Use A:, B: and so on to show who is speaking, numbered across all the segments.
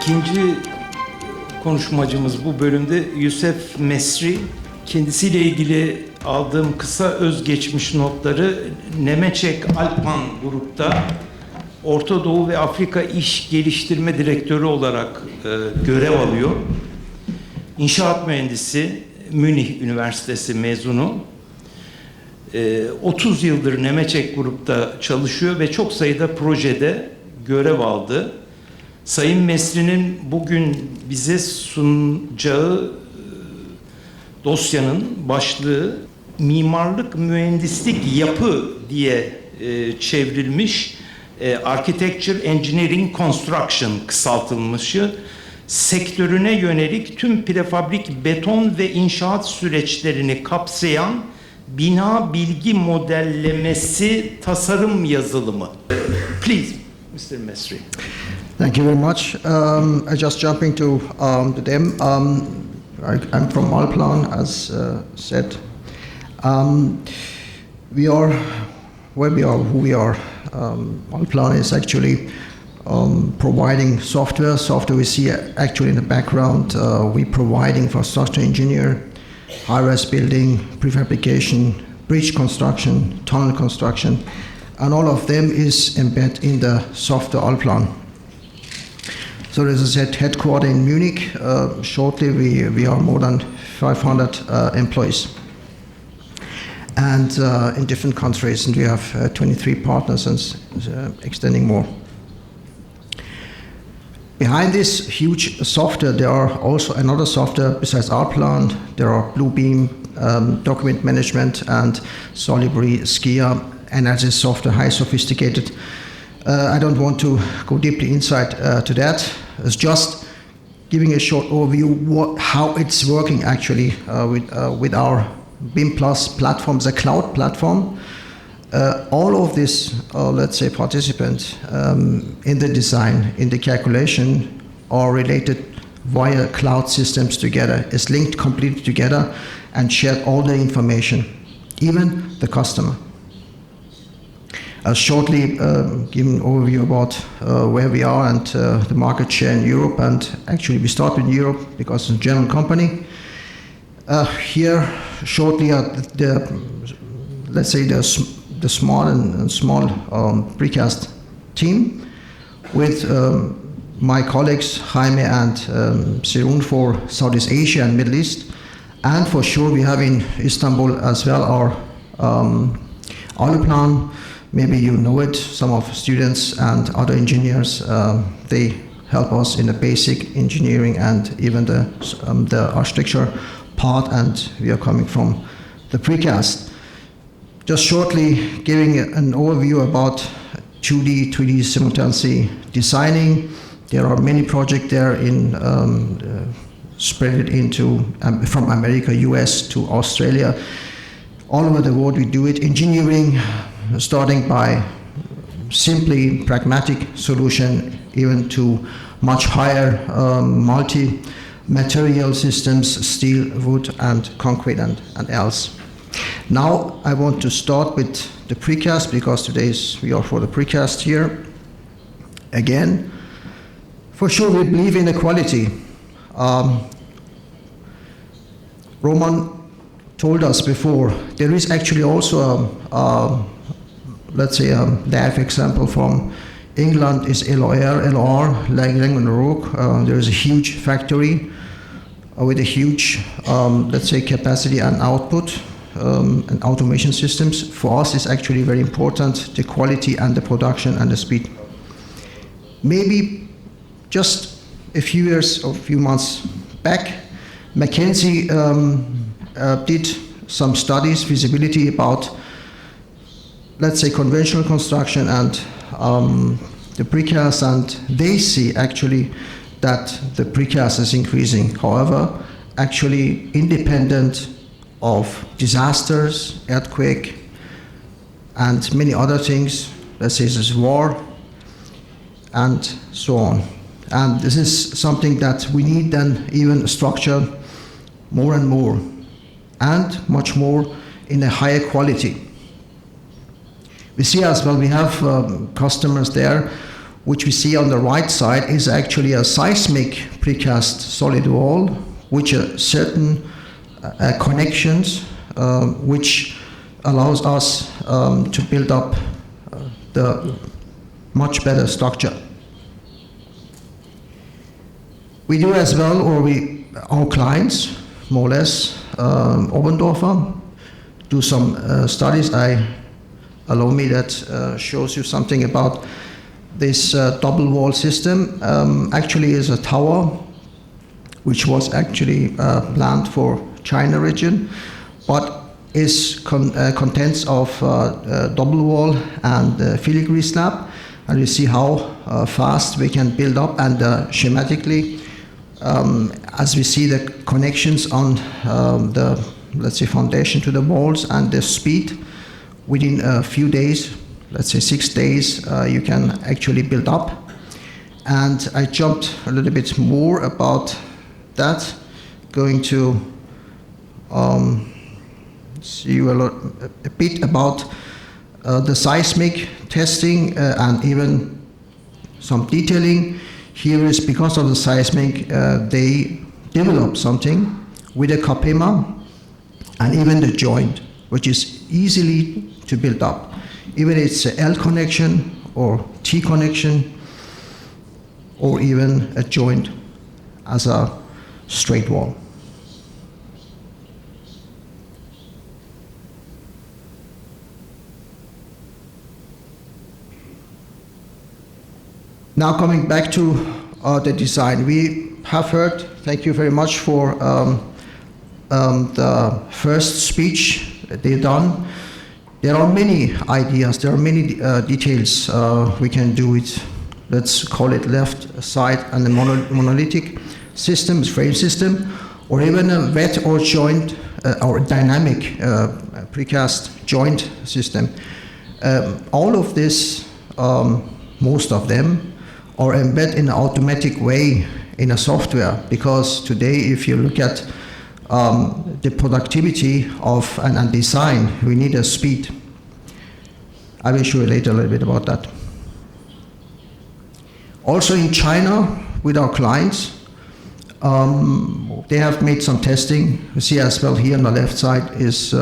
A: İkinci konuşmacımız bu bölümde Youcef Mesri. Kendisiyle ilgili aldığım kısa özgeçmiş notları Nemeçek Allplan grupta Orta Doğu ve Afrika İş Geliştirme Direktörü olarak görev alıyor. İnşaat mühendisi, Münih Üniversitesi mezunu. 30 yıldır Nemeçek grupta çalışıyor ve çok sayıda projede görev aldı. Sayın Mesri'nin bugün bize sunacağı dosyanın başlığı mimarlık, mühendislik, yapı diye çevrilmiş. Architecture, Engineering, Construction kısaltılmışı. Sektörüne yönelik tüm prefabrik beton ve inşaat süreçlerini kapsayan bina bilgi modellemesi tasarım yazılımı. Please, Mr. Mesri.
B: Thank you very much. Just jumping to them. I'm from Allplan, as said. We are where we are, who we are. Allplan is actually providing software. Software we see actually in the background. We provide infrastructure engineer, high-rise building, prefabrication, bridge construction, tunnel construction, and all of them is embedded in the software Allplan. So as I said, headquartered in Munich. Shortly we are more than 500 employees. And in different countries, and we have 23 partners and extending more. Behind this huge software, there are also another software besides Allplan. There are Bluebeam, document management, and Solibri, Skia, analysis software, high sophisticated. I don't want to go deeply inside to that. It's just giving a short overview how it's working actually with our BIM Plus platform, the cloud platform. All of this, let's say, participants in the design, in the calculation, are related via cloud systems together. It's linked completely together and shared all the information, even the customer. Shortly give an overview about where we are and the market share in Europe. And actually we start in Europe because it's a German company. Here shortly let's say the small and small precast team with my colleagues Jaime and Serun for Southeast Asia and Middle East. And for sure we have in Istanbul as well our Allplan. Maybe you know it, some of students and other engineers, they help us in the basic engineering and even the architecture part, and we are coming from the precast. Just shortly giving an overview about 2D, 3D simultaneously designing. There are many projects there in spread it into from America, US to Australia. All over the world we do it. Engineering, starting by simply pragmatic solution, even to much higher multi-material systems, steel, wood, and concrete, and else. Now I want to start with the precast, because today we are for the precast here. Again, for sure we believe in equality. Roman told us before, there is actually also let's say that example from England is LR, Langland Rook. There is a huge factory with a huge, let's say, capacity and output and automation systems. For us, it's actually very important, the quality and the production and the speed. Maybe just a few years or a few months back, McKinsey did some studies, feasibility about, let's say, conventional construction and the precast, and they see actually that the precast is increasing. However, actually independent of disasters, earthquake, and many other things, let's say this war, and so on. And this is something that we need then even structure more and more, and much more in a higher quality. We see as well, we have customers there which we see on the right side, is actually a seismic precast solid wall, which are certain connections which allows us to build up the much better structure. We do as well, or our clients, more or less, Oberndorfer, do some studies. Allow me that shows you something about this double wall system. Actually is a tower which was actually planned for China region, but is contents of double wall and filigree slab, and you see how fast we can build up, and schematically, as we see the connections on the, let's say, foundation to the walls, and the speed within a few days, let's say 6 days, you can actually build up. And I jumped a little bit more about that, going to see you a bit about the seismic testing and even some detailing. Here is because of the seismic, they develop something with a Kapema and even the joint, which is easily to build up. Even it's a L connection or T connection, or even a joint as a straight wall. Now coming back to the design, we have heard, thank you very much for the first speech they've done. There are many ideas, there are many details we can do it. Let's call it left side and a monolithic system, frame system, or even a wet or joint or dynamic precast joint system. All of this, most of them, are embedded in an automatic way in a software, because today if you look at the productivity of and design, we need a speed. I will show you later a little bit about that. Also in China, with our clients, they have made some testing. You see as well here on the left side is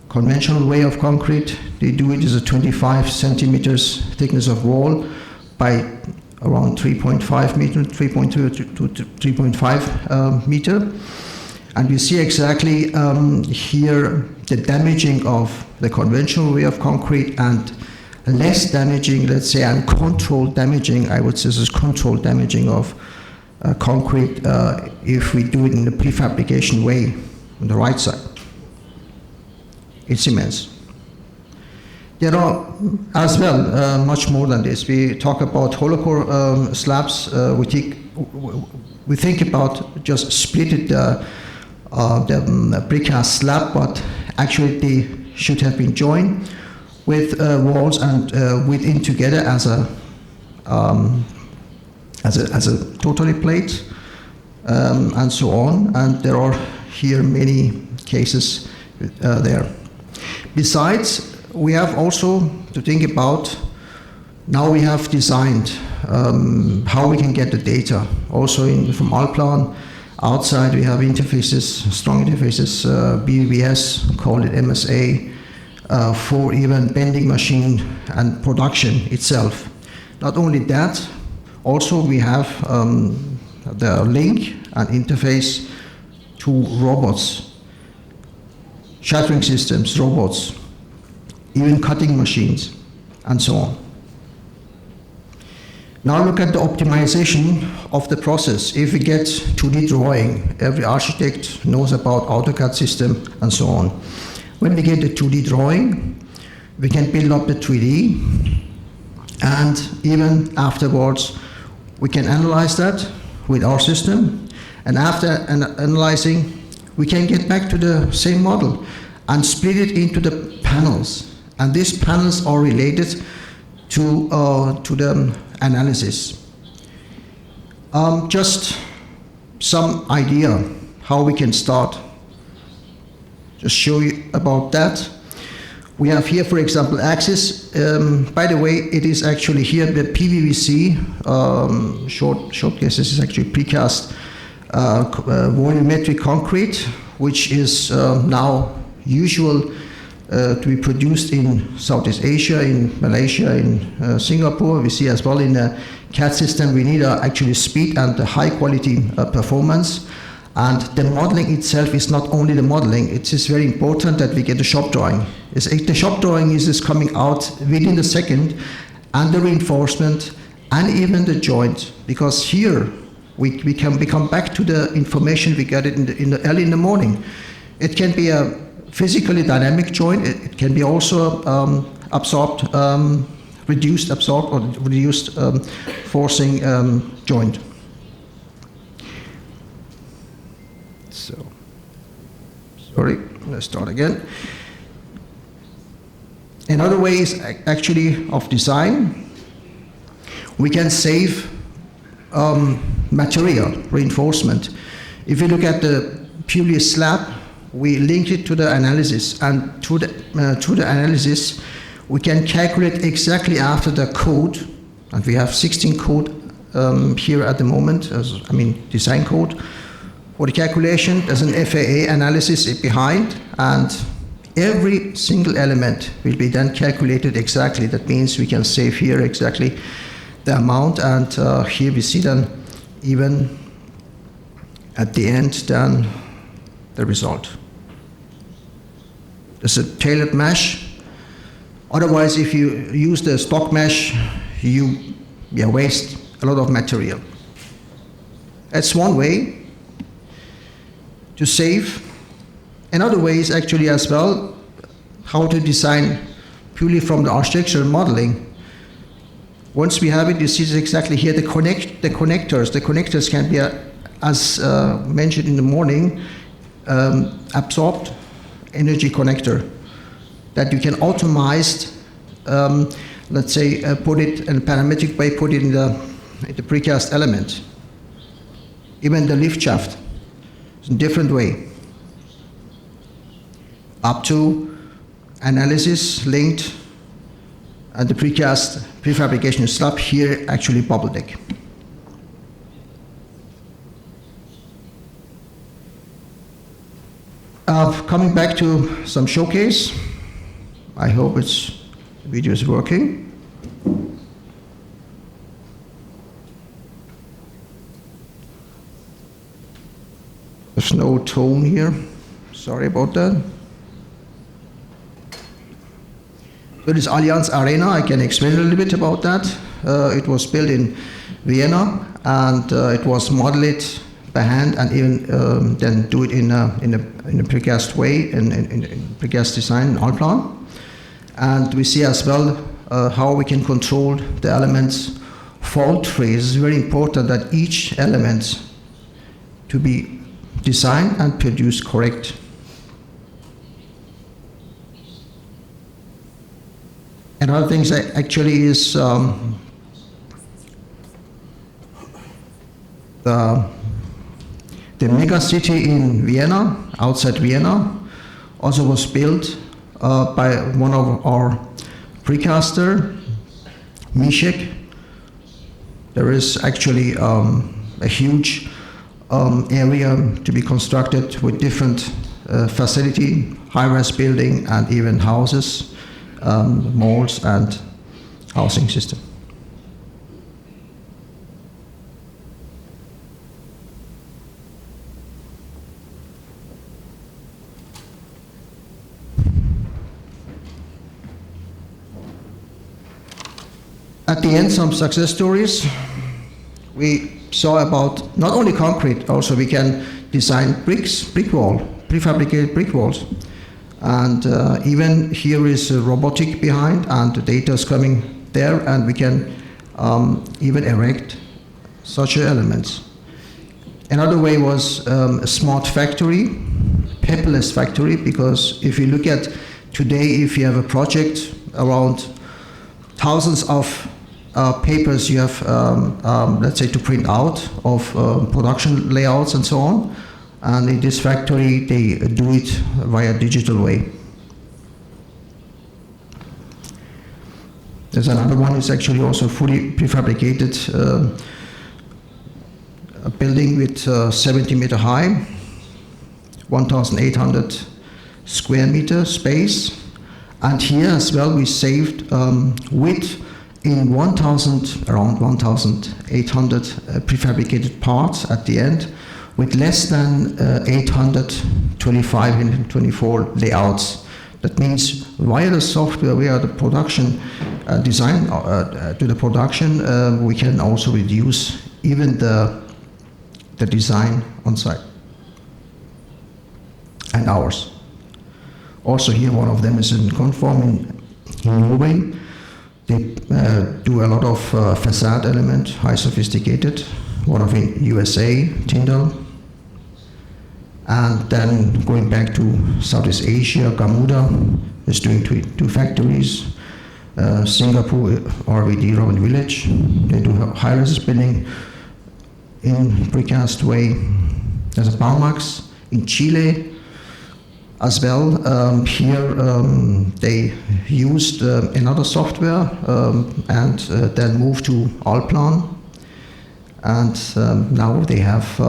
B: conventional way of concrete. They do it as a 25 centimeters thickness of wall by around 3.5 meter, 3.2 to 3.5 meter. And you see exactly here the damaging of the conventional way of concrete and less damaging, let's say, and controlled damaging, I would say this is controlled damaging of concrete if we do it in the prefabrication way on the right side. It's immense. There are as well much more than this. We talk about hollow core slabs. We think about just split it the precast slab, but actually they should have been joined with walls and within together as a totally plate and so on. And there are here many cases there. Besides, we have also to think about, now we have designed how we can get the data. Also from Allplan, outside we have interfaces, strong interfaces, BBS, call it MSA, for even bending machine and production itself. Not only that, also we have the link and interface to robots, shattering systems, robots, even cutting machines, and so on. Now look at the optimization of the process. If we get 2D drawing, every architect knows about AutoCAD system and so on. When we get the 2D drawing, we can build up the 3D, and even afterwards, we can analyze that with our system, and after analyzing, we can get back to the same model and split it into the panels. And these panels are related to the analysis. Just some idea how we can start. Just show you about that. We have here, for example, axis. By the way, it is actually here the PVC, short case, this is actually precast volumetric concrete, which is now usual to be produced in Southeast Asia, in Malaysia, in Singapore. We see as well in the CAD system we need actually speed and high quality performance. And the modeling itself is not only the modeling, it is very important that we get the shop drawing. The shop drawing is coming out within the second, and the reinforcement, and even the joint, because here we come back to the information we get early in the morning. It can be a physically dynamic joint, it can be also reduced forcing joint. So, sorry, let's start again. Another way is actually of design. We can save material reinforcement. If you look at the purely slab, we link it to the analysis, and through the analysis, we can calculate exactly after the code, and we have 16 code here at the moment, design code. For the calculation, there's an FAA analysis behind, and every single element will be then calculated exactly. That means we can save here exactly the amount, and here we see then even at the end then the result. There's a tailored mesh. Otherwise, if you use the stock mesh, you waste a lot of material. That's one way to save. Another way is actually as well how to design purely from the architectural modeling. Once we have it, you see exactly here the connectors. The connectors can be, as mentioned in the morning, absorbed energy connector that you can automate, let's say, put it in a parametric way, put it in the precast element. Even the lift shaft, it's a different way. Up to analysis linked and the precast prefabrication slab here actually bubble deck. Coming back to some showcase. I hope the video is working. There's no tone here. Sorry about that. So this Allianz Arena, I can explain a little bit about that. It was built in Vienna, and it was modeled by hand, and even then do it in a precast way, in precast design, in Allplan. And we see as well how we can control the elements fault free. It's very important that each element to be designed and produced correct. Another thing actually is the mega city in Vienna, outside Vienna, also was built by one of our precaster, Mishek. There is actually a huge area to be constructed with different facility, high-rise building, and even houses, malls, and housing system. At the end, some success stories. We saw about not only concrete, also we can design bricks, brick wall, prefabricated brick walls. And even here is a robotic behind, and the data is coming there, and we can even erect such elements. Another way was a smart factory, paperless factory, because if you look at today, if you have a project around thousands of papers you have, let's say, to print out of production layouts and so on. And in this factory, they do it via digital way. There's another one. It's actually also fully prefabricated a building with 70 meter high, 1,800 square meter space. And here as well we saved width in around 1,800 prefabricated parts at the end, with less than 825 and 24 layouts. That means via the software, via the production design to the production, we can also reduce even the design on site and hours. Also here, one of them is in Conform in Norway. They do a lot of facade element, high sophisticated. One of in USA, Tyndall. And then going back to Southeast Asia, Gamuda is doing two factories. Singapore, RVD, Robin Village, they do high-rise building in precast way. There's a Baumax in Chile as well. Here they used another software and then moved to Allplan. And now they have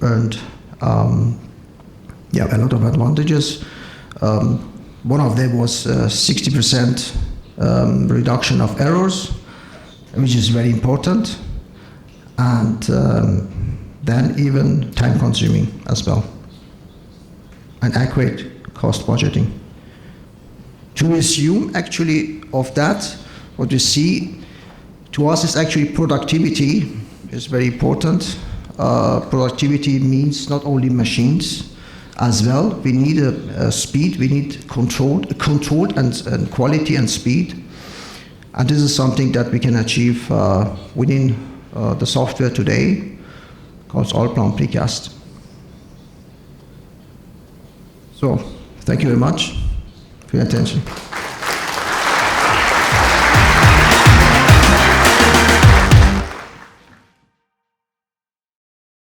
B: earned a lot of advantages. One of them was 60% reduction of errors, which is very important, and then even time consuming as well, and accurate cost budgeting. To resume actually of that, what we see to us is actually productivity is very important. Productivity means not only machines as well. We need a speed, we need controlled and quality and speed. And this is something that we can achieve within the software today called Allplan Precast. So, thank you very much for your attention.